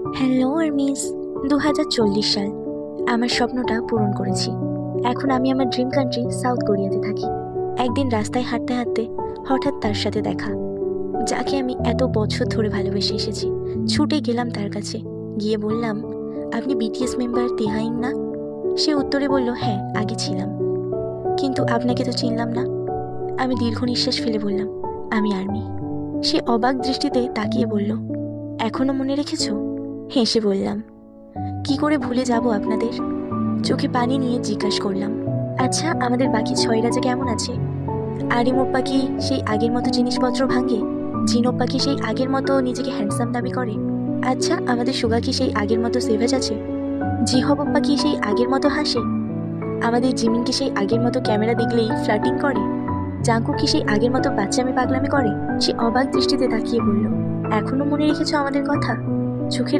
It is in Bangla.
Hello armies. 2040 সাল। আমার স্বপ্নটা পূরণ করেছি। এখন আমি আমার ড্রিম কান্ট্রি সাউথ কোরিয়াতে থাকি। একদিন রাস্তায় হাঁটতে হাঁটতে হঠাৎ তার সাথে দেখা, যাকে আমি এত বছর ধরে ভালোবেসে এসেছি। ছুটে গেলাম তার কাছে, গিয়ে বললাম, আপনি বিটিএস মেম্বার তেহাইন না? সে উত্তরে বলল, হ্যাঁ, আগে ছিলাম, কিন্তু আপনাকে তো চিনলাম না। আমি দীর্ঘ নিঃশ্বাস ফেলে বললাম, আমি আর্মি। সে অবাক দৃষ্টিতে তাকিয়ে বলল, এখনো মনে রেখেছো? হেসে বললাম, কি করে ভুলে যাব আপনাদের। চোখে পানি নিয়ে জিজ্ঞাসা করলাম, আচ্ছা, আমাদের বাকি 6 রাজা কেমন আছে? আরিমোপ্পা কি সেই আগের মতো জিনিসপত্র ভাঙে? জিনোপ্পা কি সেই আগের মতো নিজেকে হ্যান্ডসাম দাবি করে? আচ্ছা, আমাদের সুগা কি সেই আগের মতো সেভেজ আছে? জিহবপ্পা কি সেই আগের মতো হাসে? আমাদের জিমিন কি সেই আগের মতো ক্যামেরা দেখলেই ফ্লার্টিং করে? জাঙ্কু কি সেই আগের মতো বাচ্চামি পাগলামি করে? সে অবাক দৃষ্টিতে তাকিয়ে বলল, এখনো মনে রেখেছো আমাদের কথা? চোখের